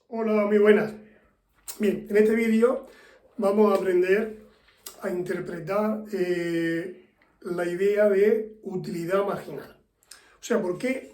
Hola, muy buenas. Bien, en este vídeo vamos a aprender a interpretar la idea de utilidad marginal. O sea, ¿por qué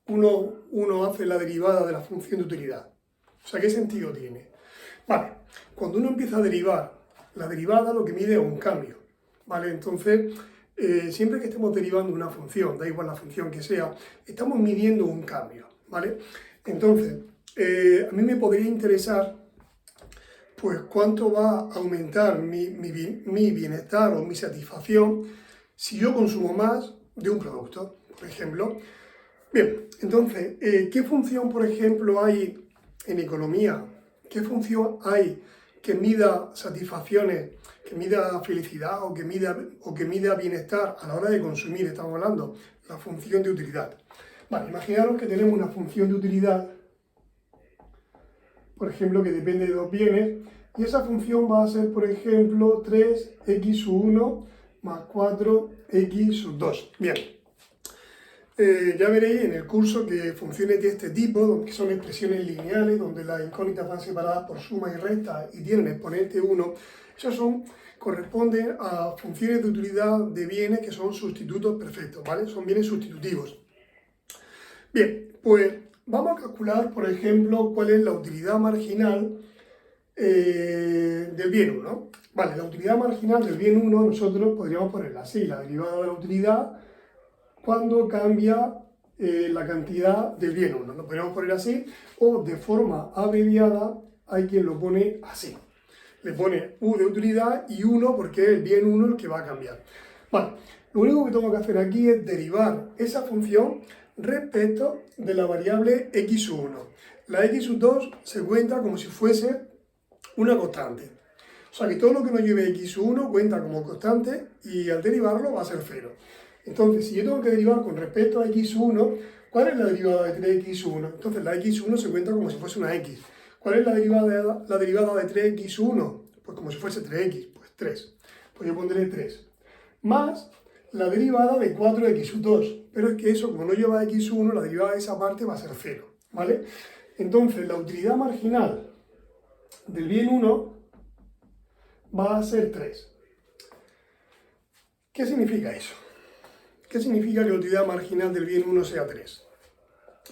uno hace la derivada de la función de utilidad? O sea, ¿qué sentido tiene? Vale, cuando uno empieza a derivar, la derivada lo que mide es un cambio. ¿Vale? Entonces, siempre que estemos derivando una función, da igual la función que sea, estamos midiendo un cambio. ¿Vale? Entonces, a mí me podría interesar, pues, cuánto va a aumentar mi bienestar o mi satisfacción si yo consumo más de un producto, por ejemplo. Bien, entonces, ¿qué función, por ejemplo, hay en economía? ¿Qué función hay que mida satisfacciones, que mida felicidad o que mida bienestar a la hora de consumir? Estamos hablando, la función de utilidad. Vale, imaginaros que tenemos una función de utilidad, por ejemplo, que depende de dos bienes, y esa función va a ser, por ejemplo, 3x sub 1 más 4x sub 2. Bien, ya veréis en el curso que funciones de este tipo, que son expresiones lineales, donde las incógnitas van separadas por suma y resta y tienen exponente 1, corresponden a funciones de utilidad de bienes que son sustitutos perfectos, ¿vale? Son bienes sustitutivos. Bien, pues vamos a calcular, por ejemplo, cuál es la utilidad marginal del bien 1. Vale, la utilidad marginal del bien 1 nosotros podríamos ponerla así, la derivada de la utilidad cuando cambia la cantidad del bien 1. Lo podríamos poner así, o de forma abreviada hay quien lo pone así. Le pone u de utilidad y 1 porque es el bien 1 el que va a cambiar. Vale, lo único que tengo que hacer aquí es derivar esa función respecto de la variable x1. La x2 se cuenta como si fuese una constante. O sea que todo lo que nos lleve x1 cuenta como constante y al derivarlo va a ser 0. Entonces, si yo tengo que derivar con respecto a x1, ¿cuál es la derivada de 3x1? Entonces la x1 se cuenta como si fuese una x. ¿Cuál es la derivada de 3x1? Pues como si fuese 3x, pues 3. Pues yo pondré 3. Más la derivada de 4x2. Pero es que eso, como no lleva x1, la derivada de esa parte va a ser 0. ¿Vale? Entonces, la utilidad marginal del bien 1 va a ser 3. ¿Qué significa eso? ¿Qué significa que la utilidad marginal del bien 1 sea 3?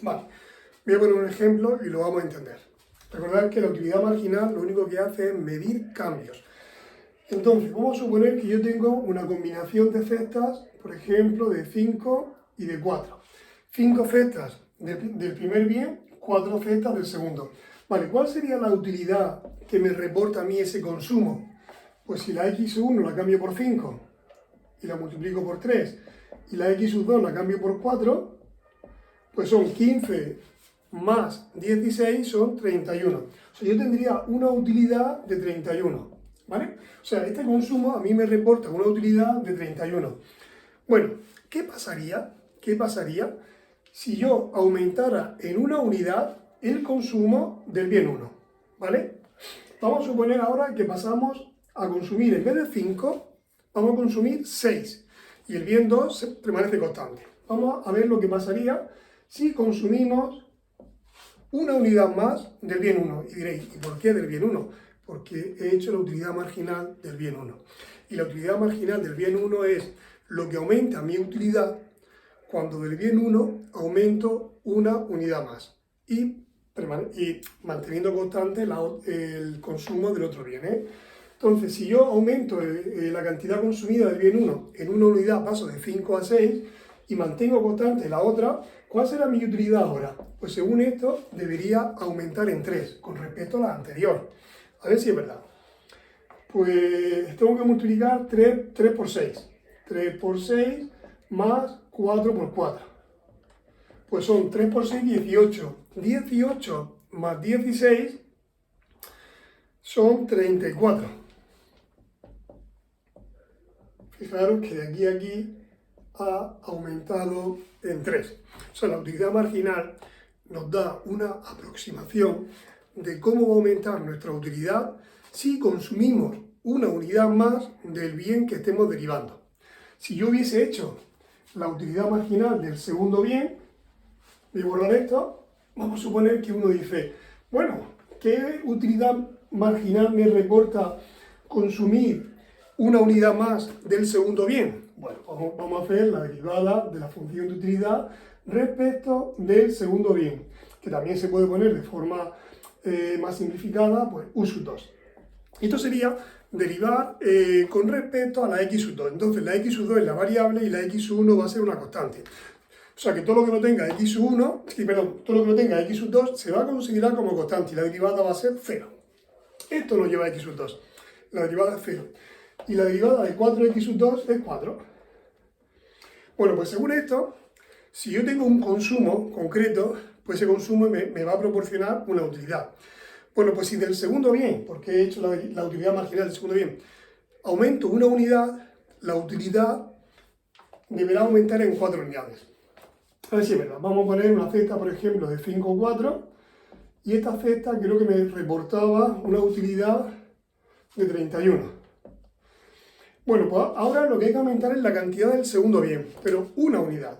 Vale, voy a poner un ejemplo y lo vamos a entender. Recordad que la utilidad marginal lo único que hace es medir cambios. Entonces, vamos a suponer que yo tengo una combinación de cestas, por ejemplo, de 5 y de 4. 5 cestas del primer bien, 4 cestas del segundo. Vale, ¿cuál sería la utilidad que me reporta a mí ese consumo? Pues si la x1 la cambio por 5 y la multiplico por 3 y la x2 la cambio por 4, pues son 15 más 16 son 31. O sea, yo tendría una utilidad de 31, ¿vale? O sea, este consumo a mí me reporta una utilidad de 31. Bueno, ¿qué pasaría? ¿Qué pasaría si yo aumentara en una unidad el consumo del bien 1? ¿Vale? Vamos a suponer ahora que pasamos a consumir, en vez de 5, vamos a consumir 6. Y el bien 2 permanece constante. Vamos a ver lo que pasaría si consumimos una unidad más del bien 1. Y diréis, ¿y por qué del bien 1? Porque he hecho la utilidad marginal del bien 1. Y la utilidad marginal del bien 1 es lo que aumenta mi utilidad cuando del bien 1 aumento una unidad más. Y manteniendo constante el consumo del otro bien. Entonces, si yo aumento la cantidad consumida del bien 1 en una unidad, paso de 5 a 6, y mantengo constante la otra, ¿cuál será mi utilidad ahora? Pues según esto, debería aumentar en 3 con respecto a la anterior. A ver si es verdad. Pues tengo que multiplicar 3 por 6. 3 por 6 más 4 por 4. Pues son 3 por 6, 18. 18 más 16 son 34. Fijaros que de aquí a aquí ha aumentado en 3. O sea, la utilidad marginal nos da una aproximación de cómo va a aumentar nuestra utilidad si consumimos una unidad más del bien que estemos derivando. Si yo hubiese hecho la utilidad marginal del segundo bien, voy a borrar esto, vamos a suponer que uno dice, Bueno, ¿qué utilidad marginal me reporta consumir una unidad más del segundo bien? Bueno, vamos a hacer la derivada de la función de utilidad respecto del segundo bien, que también se puede poner de forma más simplificada, pues u sub 2. Esto sería derivar con respecto a la x sub 2. Entonces la x sub 2 es la variable y la x sub 1 va a ser una constante. O sea que todo lo que no tenga x sub 1, todo lo que no tenga x sub 2 se va a considerar como constante y la derivada va a ser 0. Esto nos lleva a x sub 2. La derivada es 0. Y la derivada de 4x sub 2 es 4. Bueno, pues según esto, si yo tengo un consumo concreto, pues ese consumo me va a proporcionar una utilidad. Bueno, pues si del segundo bien, porque he hecho la utilidad marginal del segundo bien, aumento una unidad, la utilidad deberá aumentar en 4 unidades. A ver si es verdad. Vamos a poner una cesta, por ejemplo, de 5,4 y esta cesta creo que me reportaba una utilidad de 31. Bueno, pues ahora lo que hay que aumentar es la cantidad del segundo bien, pero una unidad.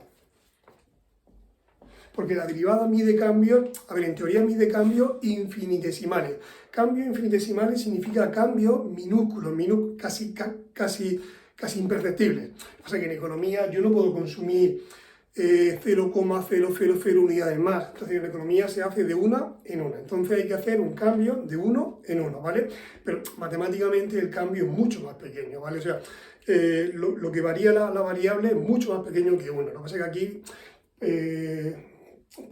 Porque la derivada mide cambios, a ver, en teoría mide cambios infinitesimales. Cambios infinitesimales significa cambios minúsculos, casi imperceptibles. O sea que en economía yo no puedo consumir 0,000 unidades más. Entonces en economía se hace de una en una. Entonces hay que hacer un cambio de uno en uno, ¿vale? Pero matemáticamente el cambio es mucho más pequeño, ¿vale? O sea, lo que varía la variable es mucho más pequeño que 1. Lo que pasa es que aquí,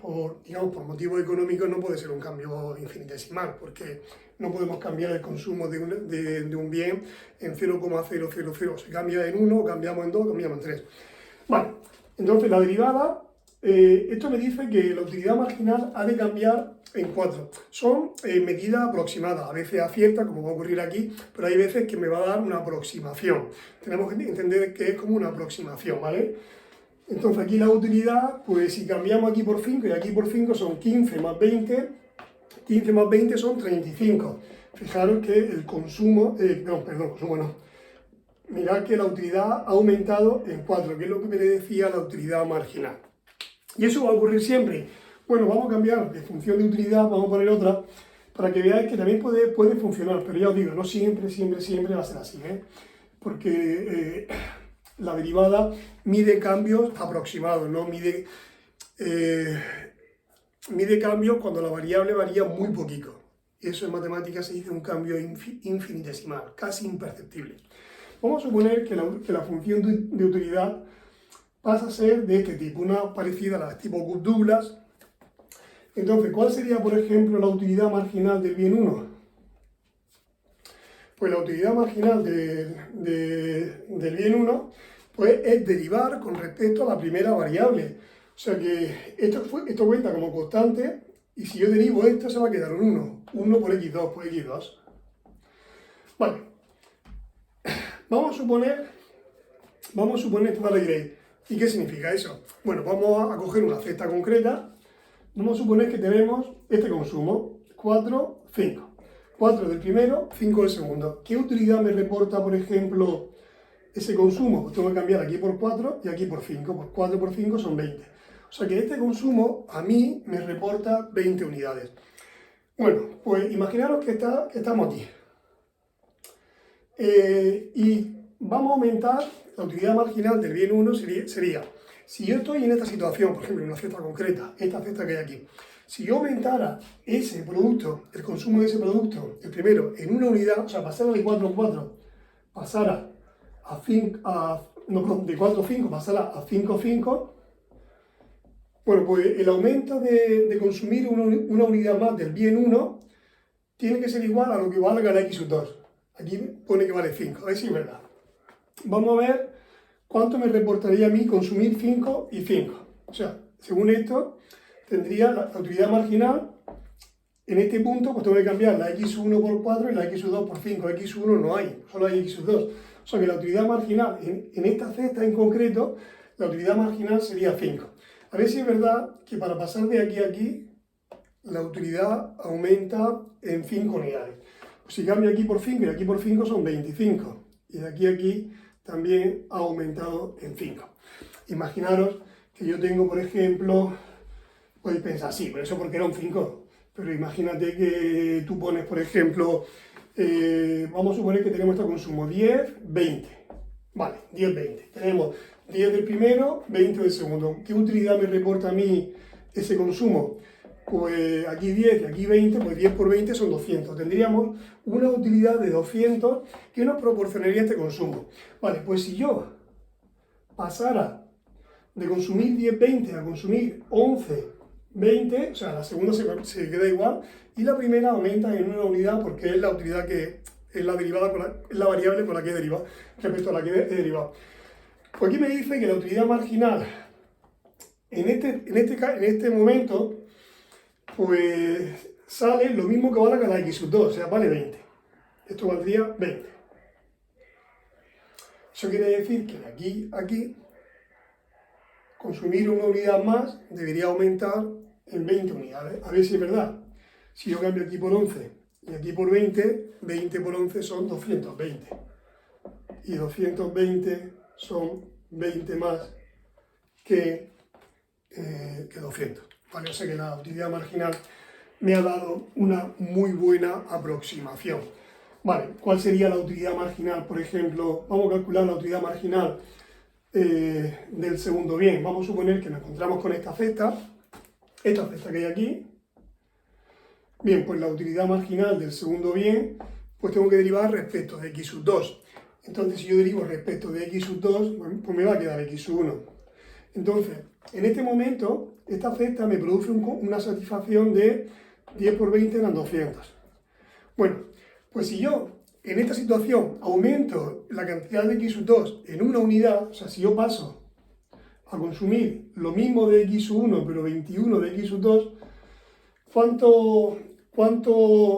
por motivos económicos, no puede ser un cambio infinitesimal, porque no podemos cambiar el consumo de un bien en 0,000. Se cambia en 1, cambiamos en 2, cambiamos en 3. Vale, entonces la derivada, esto me dice que la utilidad marginal ha de cambiar en 4. Son medidas aproximadas, a veces acierta, como va a ocurrir aquí, pero hay veces que me va a dar una aproximación. Tenemos que entender que es como una aproximación, ¿vale? Entonces aquí la utilidad, pues si cambiamos aquí por 5 y aquí por 5 son 15 más 20, 15 más 20 son 35. Fijaros que el consumo, consumo no. Mirad que la utilidad ha aumentado en 4, que es lo que me decía la utilidad marginal. ¿Y eso va a ocurrir siempre? Bueno, vamos a cambiar de función de utilidad, vamos a poner otra, para que veáis que también puede funcionar, pero ya os digo, no siempre va a ser así, ¿eh? Porque la derivada mide cambios aproximados, no mide cambios cuando la variable varía muy poquito. Eso en matemáticas se dice un cambio infinitesimal, casi imperceptible. Vamos a suponer que la función de utilidad pasa a ser de este tipo, una parecida a las tipo Douglas. Entonces, ¿cuál sería, por ejemplo, la utilidad marginal del bien 1? Pues la utilidad marginal del bien 1 pues, es derivar con respecto a la primera variable. O sea que esto cuenta como constante y si yo derivo esto se va a quedar un 1. 1 por x2 por x2. Vale. Vamos a suponer, esto la diréis, ¿y qué significa eso? Bueno, vamos a coger una cesta concreta. Vamos a suponer que tenemos este consumo, 4, 5. 4 del primero, 5 del segundo. ¿Qué utilidad me reporta, por ejemplo, ese consumo? Pues tengo que cambiar aquí por 4 y aquí por 5. Pues 4 por 5 son 20. O sea que este consumo a mí me reporta 20 unidades. Bueno, pues imaginaros que estamos aquí. Y vamos a aumentar la utilidad marginal del bien 1 sería, si yo estoy en esta situación, por ejemplo, en una cesta concreta, esta cesta que hay aquí, si yo aumentara ese producto, el consumo de ese producto, el primero, en una unidad, o sea, pasara de 4 en 4, pasara de 4 a 5, pasara a 5 a 5, bueno, pues el aumento de consumir una unidad más del bien 1 tiene que ser igual a lo que valga la x sub 2. Aquí pone que vale 5, a ver si es verdad. Vamos a ver cuánto me reportaría a mí consumir 5 y 5. O sea, según esto, tendría la utilidad marginal. En este punto, pues tengo que cambiar la x1 por 4 y la x2 por 5. x1 no hay, solo hay x2. O sea que la utilidad marginal, en esta cesta en concreto, la utilidad marginal sería 5. A ver si es verdad que para pasar de aquí a aquí, la utilidad aumenta en 5 unidades. Pues si cambio aquí por 5 y aquí por 5 son 25. Y de aquí a aquí también ha aumentado en 5. Imaginaros que yo tengo, por ejemplo, podéis pensar, sí, pero eso porque era un 5. Pero imagínate que tú pones, por ejemplo, vamos a suponer que tenemos este consumo 10, 20. Vale, 10, 20. Tenemos 10 del primero, 20 del segundo. ¿Qué utilidad me reporta a mí ese consumo? Pues aquí 10 y aquí 20, pues 10 por 20 son 200. Tendríamos una utilidad de 200 que nos proporcionaría este consumo. Vale, pues si yo pasara de consumir 10, 20 a consumir 11, 20, o sea, la segunda se queda igual y la primera aumenta en una unidad porque es la utilidad que es la derivada es la variable con la que he derivado respecto a la que he derivado. Pues aquí me dice que la utilidad marginal en este momento pues sale lo mismo que valga que la x sub 2, o sea, vale 20. Esto valdría 20. Eso quiere decir que de aquí a aquí consumir una unidad más debería aumentar en 20 unidades. A ver si es verdad. Si yo cambio aquí por 11 y aquí por 20, 20 por 11 son 220. Y 220 son 20 más que 200. ¿Vale? O sea que la utilidad marginal me ha dado una muy buena aproximación. Vale, ¿cuál sería la utilidad marginal? Por ejemplo, vamos a calcular la utilidad marginal del segundo bien. Vamos a suponer que nos encontramos con esta cesta que hay aquí. Bien, pues la utilidad marginal del segundo bien, pues tengo que derivar respecto de x sub 2. Entonces, si yo derivo respecto de x sub 2, pues me va a quedar x sub 1. Entonces, en este momento, esta cesta me produce una satisfacción de 10 por 20 eran 200. Bueno, pues si yo en esta situación aumento la cantidad de x sub 2 en una unidad, o sea, si yo paso a consumir lo mismo de x sub 1, pero 21 de x sub 2, ¿cuánto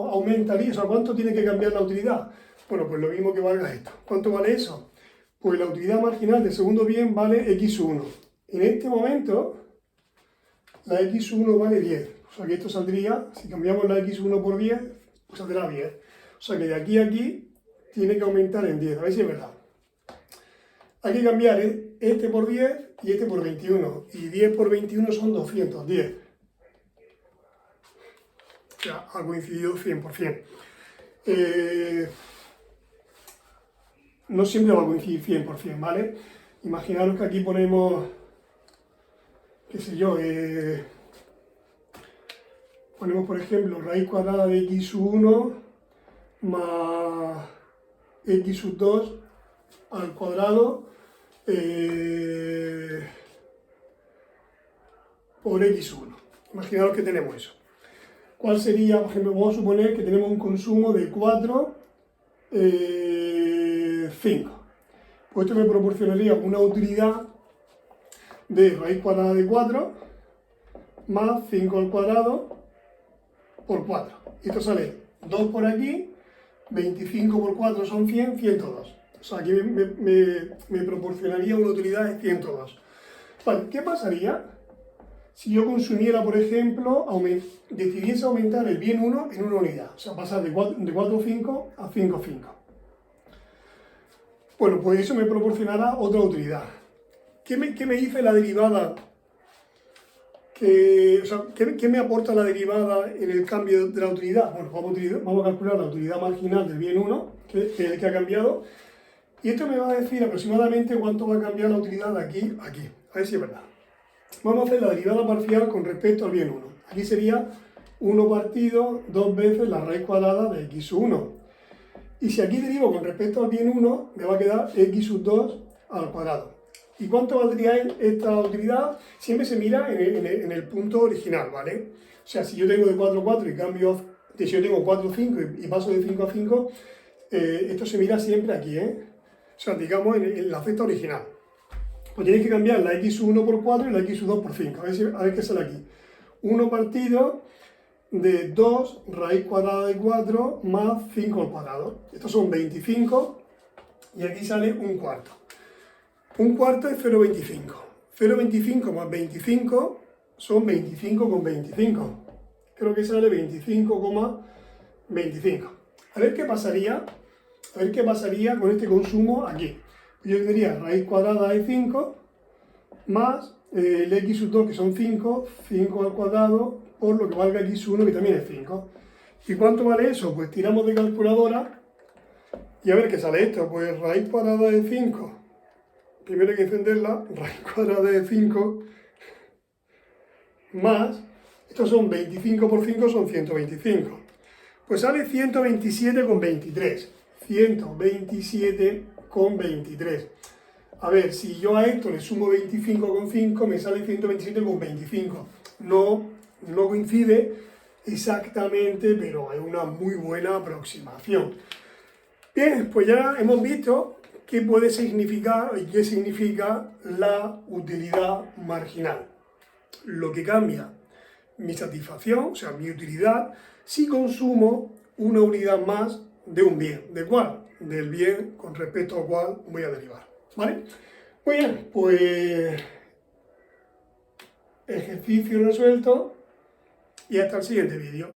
aumentaría? O sea, ¿cuánto tiene que cambiar la utilidad? Bueno, pues lo mismo que valga esto. ¿Cuánto vale eso? Pues la utilidad marginal del segundo bien vale x sub 1. En este momento, la x sub 1 vale 10. O sea que esto saldría, si cambiamos la x sub 1 por 10, pues saldrá 10. O sea que de aquí a aquí tiene que aumentar en 10. A ver si es verdad. Hay que cambiar este por 10 y este por 21. Y 10 por 21 son 210. O sea, ha coincidido 100%. No siempre va a coincidir 100%, ¿vale? Imaginaros que aquí ponemos, qué sé yo, ponemos por ejemplo raíz cuadrada de x sub 1 más x sub 2 al cuadrado por x sub 1. Imaginaros que tenemos eso. ¿Cuál sería? Por ejemplo, vamos a suponer que tenemos un consumo de 4, 5. Pues esto me proporcionaría una utilidad de raíz cuadrada de 4 más 5 al cuadrado por 4. Esto sale 2 por aquí, 25 por 4 son 100, 102. O sea, aquí me proporcionaría una utilidad de 102. Vale, ¿qué pasaría si yo consumiera, por ejemplo, decidiese aumentar el bien 1 en una unidad? O sea, pasar de 4,5 a 5,5. Bueno, pues eso me proporcionará otra utilidad. ¿Qué me dice la derivada? ¿Qué me aporta la derivada en el cambio de la utilidad? Bueno, vamos a calcular la utilidad marginal del bien 1, que es el que ha cambiado. Y esto me va a decir aproximadamente cuánto va a cambiar la utilidad de aquí a aquí. A ver si es verdad. Vamos a hacer la derivada parcial con respecto al bien 1. Aquí sería 1 partido 2 veces la raíz cuadrada de x sub 1. Y si aquí derivo con respecto al bien 1, me va a quedar x sub 2 al cuadrado. ¿Y cuánto valdría esta utilidad? Siempre se mira en el punto original, ¿vale? O sea, si yo tengo de 4 a 4 y cambio, si yo tengo 4 a 5 y paso de 5 a 5, esto se mira siempre aquí, ¿eh? O sea, digamos en la cesta original. Pues tenéis que cambiar la x sub 1 por 4 y la x sub 2 por 5. A ver qué sale aquí. 1 partido de 2 raíz cuadrada de 4 más 5 al cuadrado. Estos son 25 y aquí sale un cuarto. Un cuarto es 0,25. 0,25 más 25 son 25,25. Creo que sale 25,25. A ver qué pasaría con este consumo aquí. Yo tendría raíz cuadrada de 5 más el x sub 2, que son 5, 5 al cuadrado por lo que valga x1, que también es 5. ¿Y cuánto vale eso? Pues tiramos de calculadora y a ver qué sale esto. Pues raíz cuadrada de 5. Primero hay que encenderla. Raíz cuadrada de 5 más, estos son 25 por 5, son 125. Pues sale 127,23. 127,23. A ver, si yo a esto le sumo 25,5, me sale 127,25. No coincide exactamente, pero es una muy buena aproximación. Bien, pues ya hemos visto qué puede significar y qué significa la utilidad marginal. Lo que cambia mi satisfacción, o sea, mi utilidad, si consumo una unidad más de un bien. ¿De cuál? Del bien con respecto al cual voy a derivar. ¿Vale? Muy bien, pues ejercicio resuelto y hasta el siguiente vídeo.